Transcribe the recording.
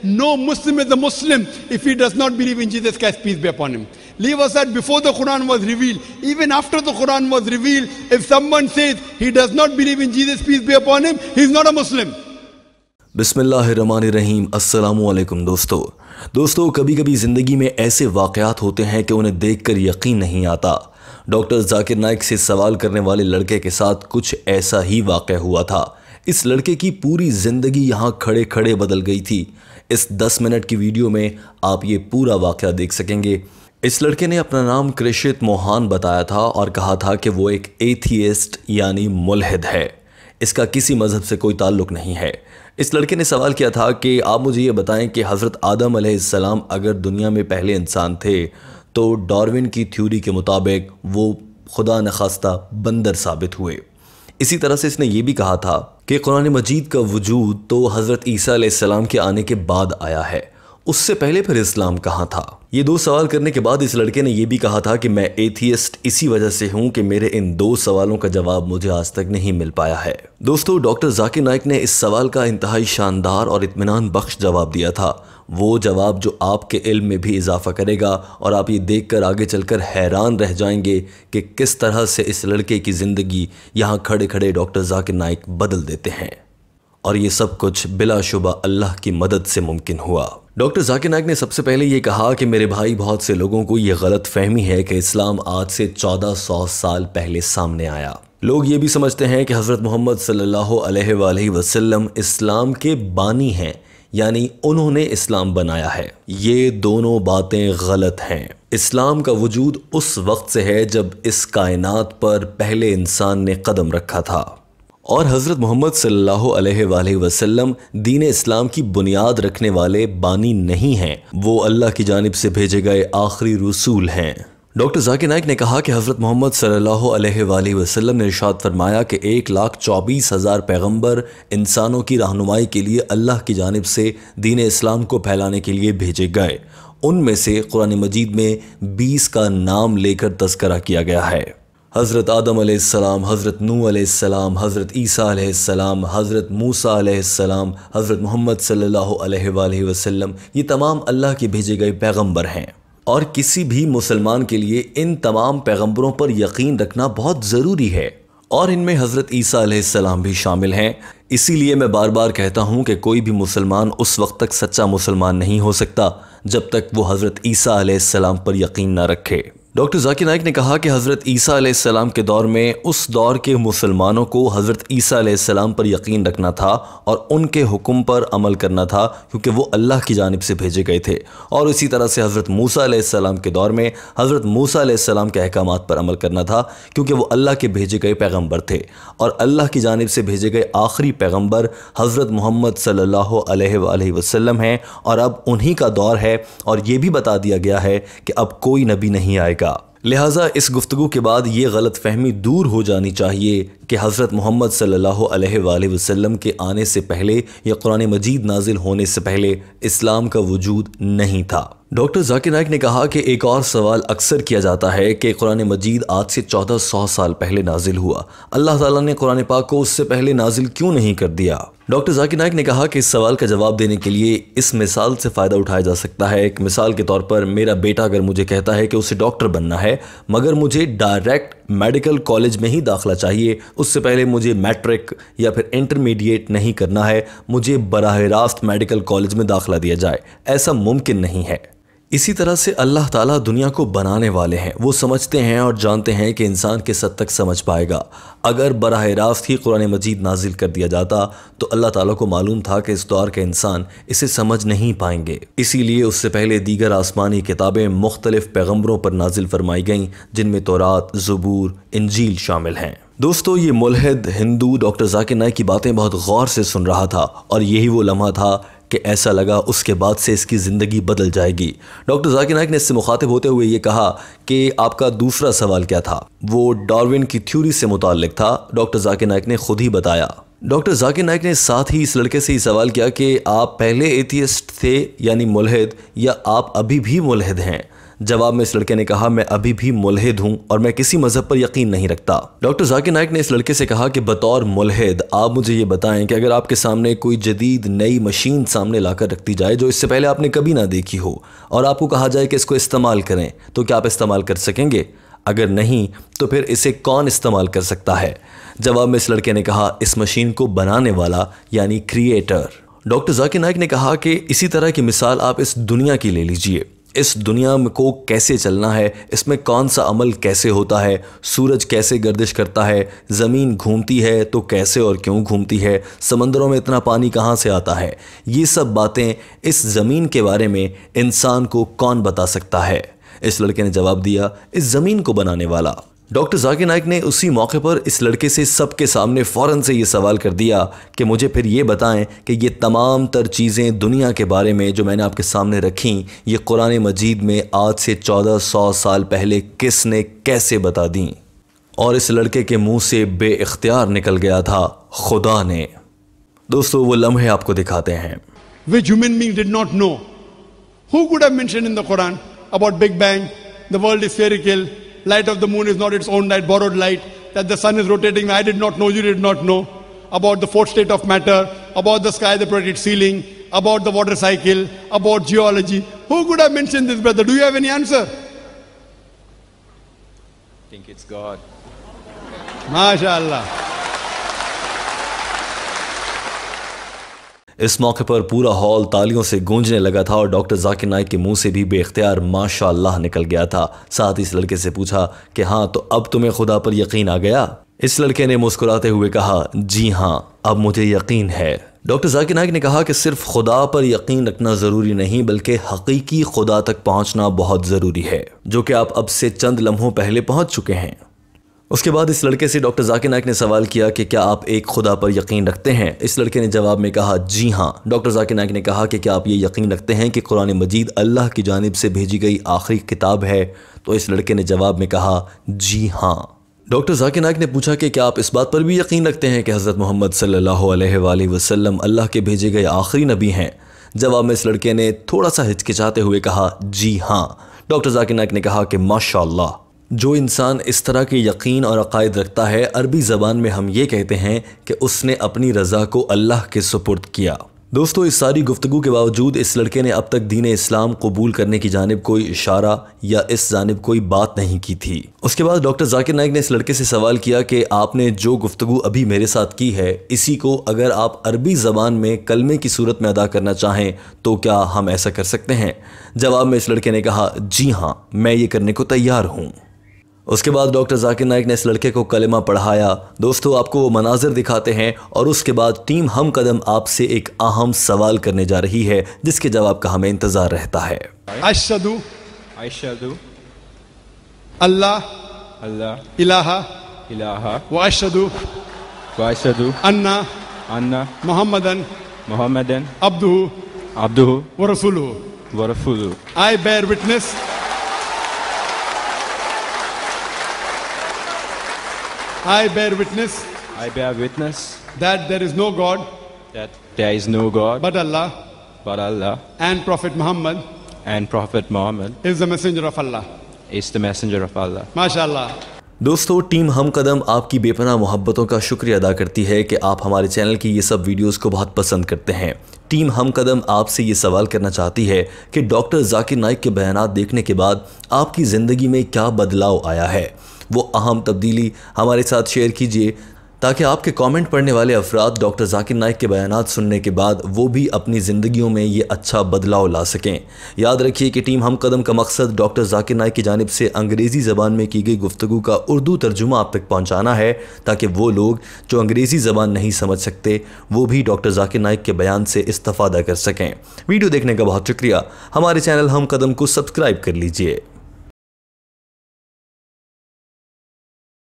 no Muslim is a Muslim if he does not believe in Jesus Christ, peace be upon him. Leave aside before the Quran was revealed, even after the Quran was revealed, if someone says he does not believe in Jesus, peace be upon him, he is not a Muslim. बिस्मिल्लाहिर्रहमानिर्रहीम। अस्सलामुअलैकुम दोस्तों, कभी कभी ज़िंदगी में ऐसे वाक़यात होते हैं कि उन्हें देखकर यकीन नहीं आता। डॉक्टर जाकिर नाइक से सवाल करने वाले लड़के के साथ कुछ ऐसा ही वाक़या हुआ था। इस लड़के की पूरी ज़िंदगी यहाँ खड़े खड़े बदल गई थी। इस 10 मिनट की वीडियो में आप ये पूरा वाक़या देख सकेंगे। इस लड़के ने अपना नाम कृषित मोहान बताया था और कहा था कि वो एक एथियस्ट यानी मुल्हिद है। इसका किसी मज़हब से कोई ताल्लुक़ नहीं है। इस लड़के ने सवाल किया था कि आप मुझे ये बताएं कि हज़रत आदम अलैहिस्सलाम अगर दुनिया में पहले इंसान थे तो डार्विन की थ्योरी के मुताबिक वो खुदा न खास्ता बंदर साबित हुए। इसी तरह से इसने ये भी कहा था कि कुरान मजीद का वजूद तो हज़रत ईसा अलैहिस्सलाम के आने के बाद आया है, उससे पहले फिर इस्लाम कहाँ था। ये 2 सवाल करने के बाद इस लड़के ने यह भी कहा था कि मैं एथियस्ट इसी वजह से हूं कि मेरे इन 2 सवालों का जवाब मुझे आज तक नहीं मिल पाया है। दोस्तों, डॉक्टर जाकिर नाइक ने इस सवाल का इंतहाई शानदार और इत्मीनान बख्श जवाब दिया था। वो जवाब जो आपके इल्म में भी इजाफा करेगा और आप ये देखकर आगे चलकर हैरान रह जाएंगे कि किस तरह से इस लड़के की ज़िंदगी यहाँ खड़े खड़े डॉक्टर जाकिर नाइक बदल देते हैं। और ये सब कुछ बिलाशुबा अल्लाह की मदद से मुमकिन हुआ। डॉक्टर जाकिर नाइक ने सबसे पहले ये कहा कि मेरे भाई, बहुत से लोगों को ये गलत फहमी है कि इस्लाम आज से 1400 साल पहले सामने आया। लोग ये भी समझते हैं कि हज़रत मोहम्मद सल्लल्लाहु अलैहि वसल्लम इस्लाम के बानी हैं, यानी उन्होंने इस्लाम बनाया है। ये दोनों बातें गलत हैं। इस्लाम का वजूद उस वक्त से है जब इस कायनात पर पहले इंसान ने कदम रखा था और हज़रत मोहम्मद सल्लल्लाहु अलैहि वसल्लम दीन इस्लाम की बुनियाद रखने वाले बानी नहीं हैं, वो अल्लाह की जानिब से भेजे गए आखिरी रसूल हैं। डॉक्टर जाकिर नाइक ने कहा कि हज़रत मोहम्मद सल्लल्लाहु अलैहि वसल्लम ने इरशाद फरमाया कि 1,24,000 पैगम्बर इंसानों की रहनुमाई के लिए अल्लाह की जानिब से दीन इस्लाम को फैलाने के लिए भेजे गए। उनमें से कुरान मजीद में 20 का नाम लेकर तज़किरा किया गया है। हज़रत आदम अलैहिस्सलाम, हज़रत नूह अलैहिस्सलाम, हज़रत ईसा अलैहिस्सलाम, हज़रत मूसा अलैहिस्सलाम, हज़रत मोहम्मद सल्लल्लाहु अलैहि वसल्लम, ये तमाम अल्लाह के भेजे गए पैगंबर हैं और किसी भी मुसलमान के लिए इन तमाम पैगंबरों पर यकीन रखना बहुत ज़रूरी है और इनमें हज़रत ईसा अलैहिस्सलाम भी शामिल हैं। इसीलिए मैं बार बार कहता हूँ कि कोई भी मुसलमान उस वक्त तक सच्चा मुसलमान नहीं हो सकता जब तक वो हज़रत ईसा अलैहिस्सलाम पर यकीन ना रखे। डॉक्टर जाकिर नाइक ने कहा कि हज़रत ईसा अलैहिस्सलाम के दौर में उस दौर के मुसलमानों को हज़रत ईसा अलैहिस्सलाम पर यकीन रखना था और उनके हुक्म पर अमल करना था क्योंकि वो अल्लाह की जानिब से भेजे गए थे। और इसी तरह से हज़रत मूसा अलैहिस्सलाम के दौर में हज़रत मूसा अलैहिस्सलाम के अहकामात पर अमल करना था क्योंकि वो अल्लाह के भेजे गए पैगम्बर थे। और अल्लाह की जानिब से भेजे गए आखिरी पैगम्बर हज़रत मोहम्मद सल्लल्लाहु अलैहि वसल्लम हैं और अब उन्हीं का दौर है और ये भी बता दिया गया है कि अब कोई नबी नहीं आएगा। लिहाजा इस गुफ्तगू के बाद ये गलत फहमी दूर हो जानी चाहिए कि हज़रत मोहम्मद सल्लल्लाहु अलैहि वसल्लम के आने से पहले या कुरान मजीद नाजिल होने से पहले इस्लाम का वजूद नहीं था। डॉक्टर जाकिर नाइक ने कहा कि एक और सवाल अक्सर किया जाता है कि कुरान मजीद आज से 1400 साल पहले नाजिल हुआ, अल्लाह ताला ने कुरान पाक को उससे पहले नाजिल क्यों नहीं कर दिया। डॉक्टर जाकिर नाइक ने कहा कि इस सवाल का जवाब देने के लिए इस मिसाल से फ़ायदा उठाया जा सकता है। एक मिसाल के तौर पर मेरा बेटा अगर मुझे कहता है कि उसे डॉक्टर बनना है मगर मुझे डायरेक्ट मेडिकल कॉलेज में ही दाखिला चाहिए, उससे पहले मुझे मैट्रिक या फिर इंटरमीडिएट नहीं करना है, मुझे बराह रास्त मेडिकल कॉलेज में दाखिला दिया जाए, ऐसा मुमकिन नहीं है। इसी तरह से अल्लाह ताला दुनिया को बनाने वाले हैं, वो समझते हैं और जानते हैं कि इंसान किस हद तक समझ पाएगा। अगर बराह रास्त ही कुरान मजीद नाजिल कर दिया जाता तो अल्लाह ताला को मालूम था कि इस दौर के इंसान इसे समझ नहीं पाएंगे। इसीलिए उससे पहले दीगर आसमानी किताबें मुख्तलिफ पैगम्बरों पर नाजिल फरमाई गईं, जिनमें तौरात, ज़बूर, इंजील शामिल हैं। दोस्तों, ये मुल्हिद हिंदू डॉक्टर जाकिर नाइक की बातें बहुत गौर से सुन रहा था और यही वो लम्हा था कि ऐसा लगा उसके बाद से इसकी ज़िंदगी बदल जाएगी। डॉक्टर जाकिर नाइक ने इससे मुखातिब होते हुए ये कहा कि आपका दूसरा सवाल क्या था। वो डार्विन की थ्योरी से मुताल्लिक था। डॉक्टर जाकिर नाइक ने खुद ही बताया। डॉक्टर जाकिर नाइक ने साथ ही इस लड़के से ही सवाल किया कि आप पहले एथियस्ट थे यानी मुल्हिद, या आप अभी भी मुल्हिद हैं। जवाब में इस लड़के ने कहा, मैं अभी भी मुल्हिद हूं और मैं किसी मजहब पर यकीन नहीं रखता। डॉक्टर जाकिर नाइक ने इस लड़के से कहा कि बतौर मुल्हिद आप मुझे ये बताएं कि अगर आपके सामने कोई जदीद नई मशीन सामने लाकर रखती जाए जो इससे पहले आपने कभी ना देखी हो और आपको कहा जाए कि इसको इस्तेमाल करें, तो क्या आप इस्तेमाल कर सकेंगे? अगर नहीं तो फिर इसे कौन इस्तेमाल कर सकता है? जवाब में इस लड़के ने कहा, इस मशीन को बनाने वाला यानी क्रिएटर। डॉक्टर जाकिर नाइक ने कहा कि इसी तरह की मिसाल आप इस दुनिया की ले लीजिए। इस दुनिया को कैसे चलना है, इसमें कौन सा अमल कैसे होता है, सूरज कैसे गर्दिश करता है, ज़मीन घूमती है तो कैसे और क्यों घूमती है, समंदरों में इतना पानी कहाँ से आता है, ये सब बातें इस ज़मीन के बारे में इंसान को कौन बता सकता है? इस लड़के ने जवाब दिया, इस ज़मीन को बनाने वाला। डॉक्टर जाकिर नाइक ने उसी मौके पर इस लड़के से सबके सामने फ़ौरन से ये सवाल कर दिया कि मुझे फिर ये बताएं कि ये तमाम तर चीज़ें दुनिया के बारे में जो मैंने आपके सामने रखी, ये कुरान मजीद में आज से 1400 साल पहले किसने कैसे बता दी? और इस लड़के के मुंह से बेइख्तियार निकल गया था, खुदा ने। दोस्तों, वो लम्हे आपको दिखाते हैं। Which human being did not know? Who could have mentioned in the Quran about Big Bang, the world is spherical, light of the moon is not its own light, borrowed light, that the sun is rotating? I did not know, you did not know. About the fourth state of matter, about the sky, the protected ceiling, about the water cycle, about geology. Who could have mentioned this, brother? Do you have any answer? I think it's God. MashaAllah. इस मौके पर पूरा hall तालियों से गूंजने लगा था और डॉक्टर जाकिर नाइक के मुंह से भी बेख्तियार माशाअल्लाह निकल गया था। साथ ही इस लड़के से पूछा कि हाँ, तो अब तुम्हें खुदा पर यकीन आ गया? इस लड़के ने मुस्कुराते हुए कहा, जी हाँ, अब मुझे यकीन है। डॉक्टर जाकिर नाइक ने कहा कि सिर्फ खुदा पर यकीन रखना ज़रूरी नहीं, बल्कि हकीकी खुदा तक पहुँचना बहुत ज़रूरी है, जो कि आप अब से चंद लम्हों पहले पहुँच चुके हैं। उसके बाद इस लड़के से डॉक्टर जाकिर नाइक ने सवाल किया कि क्या आप एक खुदा पर यकीन रखते हैं? इस लड़के ने जवाब में कहा, जी हाँ। डॉक्टर जाकिर नाइक ने कहा कि क्या आप ये यकीन रखते हैं कि कुरान मजीद अल्लाह की जानिब से भेजी गई आखिरी किताब है? तो इस लड़के ने जवाब में कहा, जी हाँ। डॉक्टर जाकिर नाइक ने पूछा कि क्या आप इस बात पर भी यकीन रखते हैं कि हज़रत मोहम्मद सल्लल्लाहु अलैहि वसल्लम अल्लाह के भेजे गए आखिरी नबी हैं? जवाब में इस लड़के ने थोड़ा सा हिचकिचाते हुए कहा, जी हाँ। डॉक्टर जाकिर नाइक ने कहा कि माशाअल्लाह, जो इंसान इस तरह के यकीन और अकायद रखता है, अरबी ज़बान में हम ये कहते हैं कि उसने अपनी रज़ा को अल्लाह के सुपुर्द किया। दोस्तों, इस सारी गुफ्तगू के बावजूद इस लड़के ने अब तक दीन इस्लाम कबूल करने की जानिब कोई इशारा या इस जानिब कोई बात नहीं की थी। उसके बाद डॉक्टर जाकिर नाइक ने इस लड़के से सवाल किया कि आपने जो गुफ्तगू अभी मेरे साथ की है, इसी को अगर आप अरबी ज़बान में कलमे की सूरत में अदा करना चाहें तो क्या हम ऐसा कर सकते हैं? जवाब में इस लड़के ने कहा, जी हाँ, मैं ये करने को तैयार हूँ। उसके बाद डॉक्टर जाकिर नाइक ने इस लड़के को कलिमा पढ़ाया। दोस्तों, आपको वो मनाजिर दिखाते हैं और उसके बाद टीम हम कदम आपसे एक अहम सवाल करने जा रही है, जिसके जवाब का हमें इंतजार रहता है। अशहदु अल्लाह इलाहा व अशहदु अन्ना मुहम्मदन अब्दुहु व रसूलुहु। I bear witness that there is no God but Allah and Prophet Muhammad is the messenger of Allah. MashaAllah. दोस्तों, टीम हम कदम आपकी बेपनाह मोहब्बतों का शुक्रिया अदा करती है कि आप हमारे चैनल की ये सब वीडियोस को बहुत पसंद करते हैं। टीम हम कदम आपसे ये सवाल करना चाहती है कि डॉक्टर जाकिर नाइक के बयानात देखने के बाद आपकी ज़िंदगी में क्या बदलाव आया है, वो अहम तब्दीली हमारे साथ शेयर कीजिए, ताकि आपके कमेंट पढ़ने वाले अफराद डॉक्टर जाकिर नाइक के बयानात सुनने के बाद वो भी अपनी ज़िंदगियों में ये अच्छा बदलाव ला सकें। याद रखिए कि टीम हम कदम का मकसद डॉक्टर जाकिर नाइक की जानिब से अंग्रेज़ी ज़बान में की गई गुफ्तगू का उर्दू तर्जुमा आप तक पहुँचाना है, ताकि वो लोग जो अंग्रेज़ी ज़बान नहीं समझ सकते वो भी डॉक्टर जाकिर नाइक के बयान से इस्तिफ़ादा कर सकें। वीडियो देखने का बहुत शुक्रिया। हमारे चैनल हम कदम को सब्सक्राइब कर लीजिए।